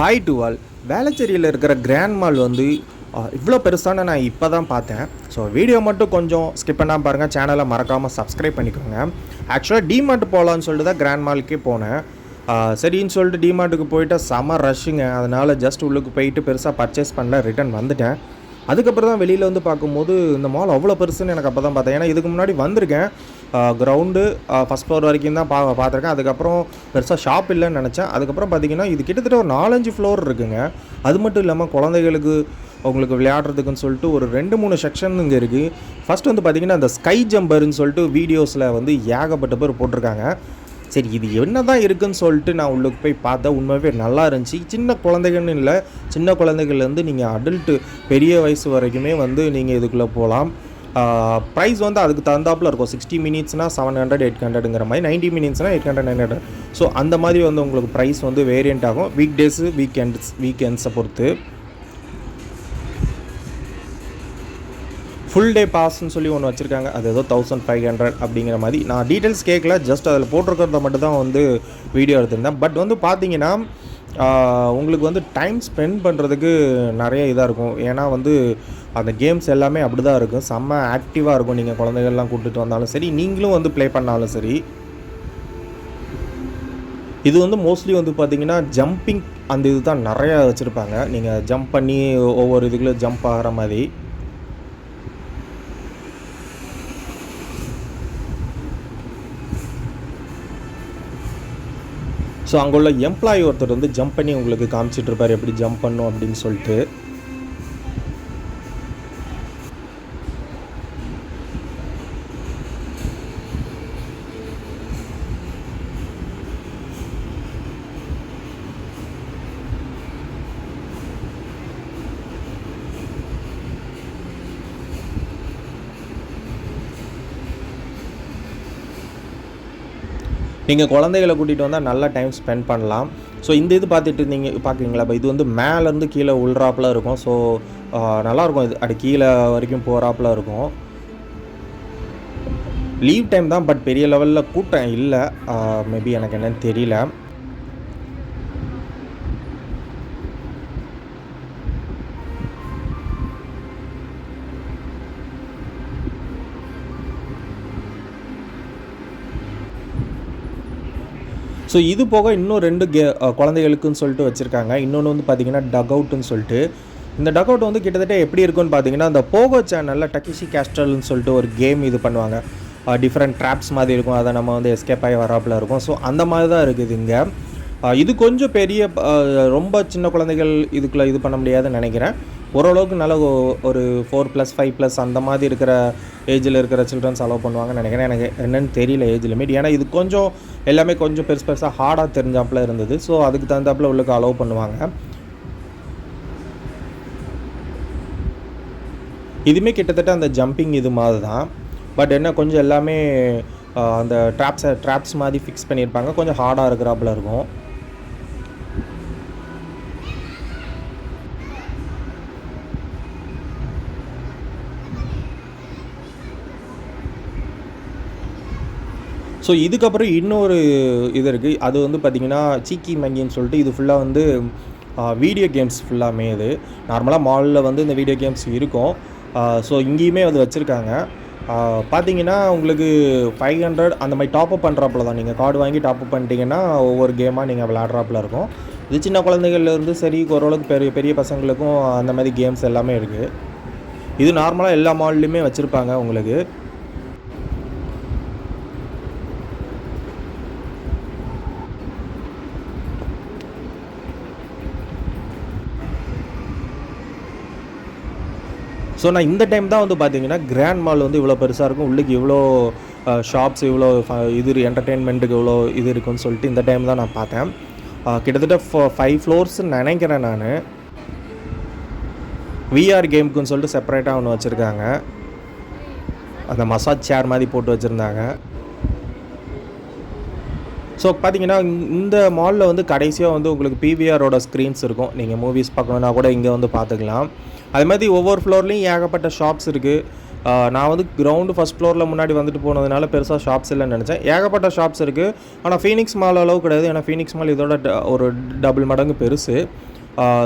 Hi to all. வேளச்சேரியில் இருக்கிற grand mall வந்து இவ்வளோ பெருசான நான் இப்போ தான் பார்த்தேன். ஸோ வீடியோ மட்டும் கொஞ்சம் ஸ்கிப் பண்ணாமல் பாருங்கள். சேனலை மறக்காமல் சப்ஸ்கிரைப் பண்ணிக்கோங்க. ஆக்சுவலாக டிமார்ட் போகலான்னு சொல்லிட்டு தான் கிராண்ட் மாலுக்கே போனேன். சரின்னு சொல்லிட்டு டிமார்ட்டுக்கு போயிட்டு செம ரஷ்ஷுங்க. அதனால் ஜஸ்ட் உள்ளுக்கு போயிட்டு பெருசாக பர்ச்சேஸ் பண்ணல, ரிட்டன் வந்துட்டேன். அதுக்கப்புறம் தான் வெளியில் வந்து பார்க்கும்போது இந்த மால் அவ்வளோ பெருசுன்னு எனக்கு அப்போ தான் பார்த்தேன். ஏன்னா இதுக்கு முன்னாடி வந்திருக்கேன், கிரவுண்டு ஃபஸ்ட் ஃப்ளோர் வரைக்கும் தான் பார்த்துருக்கேன். அதுக்கப்புறம் பெருசாக ஷாப் இல்லைன்னு நினச்சேன். அதுக்கப்புறம் பார்த்தீங்கன்னா இது கிட்டத்தட்ட ஒரு 4-5 ஃப்ளோர் இருக்குங்க. அது மட்டும் இல்லாமல் குழந்தைகளுக்கு அவங்களுக்கு விளையாடுறதுக்குன்னு சொல்லிட்டு ஒரு 2-3 செக்ஷன் இங்கே இருக்குது. ஃபஸ்ட் வந்து பார்த்திங்கன்னா அந்த ஸ்கை ஜம்பர்னு சொல்லிட்டு வீடியோஸில் வந்து ஏகப்பட்ட பேர் போட்டிருக்காங்க. சரி, இது என்ன தான் இருக்குதுன்னு சொல்லிட்டு நான் உள்ளுக்கு போய் பார்த்தேன். உண்மையாகவே நல்லா இருந்துச்சு. சின்ன குழந்தைகள்னு இல்லை, சின்ன குழந்தைகள்லேருந்து நீங்கள் அடல்ட்டு பெரிய வயசு வரைக்குமே வந்து நீங்கள் இதுக்குள்ளே போகலாம். ப்ரைஸ் வந்து அதுக்கு தகுந்தாப்பில் இருக்கும். 60 மினிட்ஸ்னால் 700 800ங்கிற மாதிரி, 90 மினிட்ஸ்னால் 800 900. ஸோ அந்த மாதிரி வந்து உங்களுக்கு ப்ரைஸ் வந்து வேரியண்ட் ஆகும் வீக் டேஸு வீக்கெண்ட்ஸை பொறுத்து. ஃபுல் டே பாஸ்ன்னு சொல்லி ஒன்று வச்சுருக்காங்க. அது ஏதோ 1500 அப்படிங்கிற மாதிரி. நான் டீட்டெயில்ஸ் கேட்கல, ஜஸ்ட் அதில் போட்டிருக்கிறத மட்டும் தான் வந்து வீடியோ எடுத்திருந்தேன். பட் வந்து பார்த்தீங்கன்னா உங்களுக்கு வந்து டைம் ஸ்பெண்ட் பண்ணுறதுக்கு நிறைய இதாக இருக்கும். ஏன்னா வந்து அந்த கேம்ஸ் எல்லாமே அப்படி தான் இருக்கும், செம்ம ஆக்டிவாக இருக்கும். நீங்கள் குழந்தைகள்லாம் கூப்பிட்டுட்டு வந்தாலும் சரி, நீங்களும் வந்து ப்ளே பண்ணாலும் சரி. இது வந்து மோஸ்ட்லி வந்து பார்த்திங்கன்னா ஜம்பிங் அந்த இது தான் நிறையா வச்சுருப்பாங்க. நீங்கள் ஜம்ப் பண்ணி ஒவ்வொரு இதுக்குள்ளே ஜம்ப் ஆகிற மாதிரி. ஸோ அங்கே உள்ள எம்ப்ளாயி ஒருத்தர் வந்து ஜம்ப் பண்ணி உங்களுக்கு காமிச்சிட்ருப்பார் எப்படி ஜம்ப் பண்ணும் அப்படின்னு சொல்லிட்டு. நீங்கள் குழந்தைகளை கூட்டிகிட்டு வந்தால் நல்லா டைம் ஸ்பெண்ட் பண்ணலாம். ஸோ இந்த இது பார்க்குறீங்களா, இப்போ இது வந்து மேலேருந்து கீழே உள்றாப்பில் இருக்கும். ஸோ நல்லாயிருக்கும். இது அது கீழே வரைக்கும் போகிறாப்பில் இருக்கும். லீவ் டைம் தான், பட் பெரிய லெவலில் கூட்டம் இல்லை. மேபி எனக்கு என்னன்னு தெரியல. ஸோ இது போக இன்னும் 2 குழந்தைகளுக்குன்னு சொல்லிட்டு வச்சுருக்காங்க. இன்னொன்று வந்து பார்த்திங்கன்னா டக் அவுட்டுன்னு சொல்லிட்டு. இந்த டக் அவுட் வந்து கிட்டத்தட்ட எப்படி இருக்குன்னு பார்த்தீங்கன்னா, அந்த போகோ சேனலில் டக்கிஷி கேஸ்டல்னு சொல்லிட்டு ஒரு கேம் இது பண்ணுவாங்க. டிஃப்ரெண்ட் ட்ராப்ஸ் மாதிரி இருக்கும், அதை நம்ம வந்து எஸ்கேப் ஆகி வராப்பில் இருக்கும். ஸோ அந்த மாதிரி தான் இருக்குது இங்கே. இது கொஞ்சம் பெரிய ரொம்ப சின்ன குழந்தைகள் இதுக்குள்ளே இது பண்ண முடியாதுன்னு நினைக்கிறேன். ஓரளவுக்கு நல்ல ஒரு 4+, 5+ அந்த மாதிரி இருக்கிற ஏஜில் இருக்கிற சில்ட்ரன்ஸ் அலோவ் பண்ணுவாங்கன்னு நினைக்கிறேன். எனக்கு என்னென்னு தெரியல ஏஜ் லிமிட். ஏன்னா இது கொஞ்சம் எல்லாமே கொஞ்சம் பெருசாக ஹார்டாக தெரிஞ்சாப்பில் இருந்தது. ஸோ அதுக்கு தகுந்தாப்பில் உள்ளுக்கு அலோவ் பண்ணுவாங்க. இதுவுமே கிட்டத்தட்ட அந்த ஜம்பிங் இது மாதிரி தான். பட் என்ன கொஞ்சம் எல்லாமே அந்த ட்ராப்ஸ் மாதிரி ஃபிக்ஸ் பண்ணியிருப்பாங்க. கொஞ்சம் ஹார்டாக இருக்கிறாப்பில் இருக்கும். ஸோ இதுக்கப்புறம் இன்னொரு இது இருக்குது. அது வந்து பார்த்திங்கன்னா சீக்கி மங்கின்னு சொல்லிட்டு, இது ஃபுல்லாக வந்து வீடியோ கேம்ஸ் ஃபுல்லாமே. இது நார்மலாக மாலில் வந்து இந்த வீடியோ கேம்ஸ் இருக்கும். ஸோ இங்கேயுமே அது வச்சுருக்காங்க. பார்த்தீங்கன்னா உங்களுக்கு 500 அந்த மாதிரி டாப்அப் பண்ணுறாப்புல தான். நீங்கள் கார்டு வாங்கி டாப்அப் பண்ணிட்டீங்கன்னா ஒவ்வொரு கேமாக நீங்கள் விளையாடுறாப்புல இருக்கும். இது சின்ன குழந்தைகள்லேருந்து சரி ஓரளவுக்கு பெரிய பெரிய பசங்களுக்கும் அந்த மாதிரி கேம்ஸ் எல்லாமே இருக்குது. இது நார்மலாக எல்லா மால்லையுமே வச்சுருப்பாங்க உங்களுக்கு. ஸோ நான் இந்த டைம் தான் வந்து பார்த்தீங்கன்னா கிராண்ட் மால் வந்து இவ்வளோ பெருசாக இருக்கும். உள்ளுக்கு இவ்வளோ ஷாப்ஸ், இவ்வளோ இது என்டர்டெயின்மெண்ட்டுக்கு இவ்வளோ இது இருக்குன்னு சொல்லிட்டு இந்த டைம் தான் நான் பார்த்தேன். கிட்டத்தட்ட 5 ஃப்ளோர்ஸ்ன்னு நினைக்கிறேன் நான். விஆர் கேமுக்குன்னு சொல்லிட்டு செப்பரேட்டாக ஒன்று வச்சுருக்காங்க. அந்த மசாஜ் சேர் மாதிரி போட்டு வச்சுருந்தாங்க. ஸோ பார்த்தீங்கன்னா இந்த மாலில் வந்து கடைசியாக வந்து உங்களுக்கு பிவிஆரோட ஸ்க்ரீன்ஸ் இருக்கும். நீங்கள் மூவிஸ் பார்க்கணுன்னா கூட இங்கே வந்து பார்த்துக்கலாம். அது மாதிரி ஒவ்வொரு ஃப்ளோர்லேயும் ஏகப்பட்ட ஷாப்ஸ் இருக்குது. நான் வந்து கிரவுண்டு ஃபஸ்ட் ஃப்ளோரில் முன்னாடி வந்துட்டு போனதுனால பெருசாக ஷாப்ஸ் இல்லைன்னு நினச்சேன். ஏகப்பட்ட ஷாப்ஸ் இருக்குது. ஆனால் ஃபீனிக்ஸ் மால் அளவு கிடையாது. ஏன்னா ஃபீனிக்ஸ் மால் இதோட ஒரு டபுள் மடங்கு பெருசு.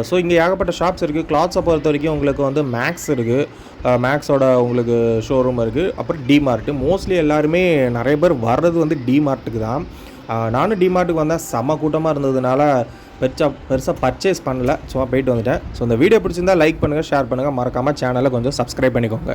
ஸோ இங்கே ஏகப்பட்ட ஷாப்ஸ் இருக்குது. கிளாத்ஸை பொறுத்த வரைக்கும் உங்களுக்கு வந்து மேக்ஸ் இருக்குது. மேக்ஸோட உங்களுக்கு ஷோரூம் இருக்குது. அப்புறம் டிமார்ட்டு. மோஸ்ட்லி எல்லாருமே நிறைய பேர் வர்றது வந்து டிமார்ட்டுக்கு தான். நானும் டிமார்ட்டுக்கு வந்தேன். செம்ம கூட்டமாக இருந்ததுனால பெருசாக பர்ச்சேஸ் பண்ணல. சும்மா போயிட்டு வந்துட்டேன். ஸோ இந்த வீடியோ பிடிச்சிருந்தால் லைக் பண்ணுங்கள், ஷேர் பண்ணுங்கள். மறக்காமல் சேனலை கொஞ்சம் சப்ஸ்கிரைப் பண்ணிக்கோங்க.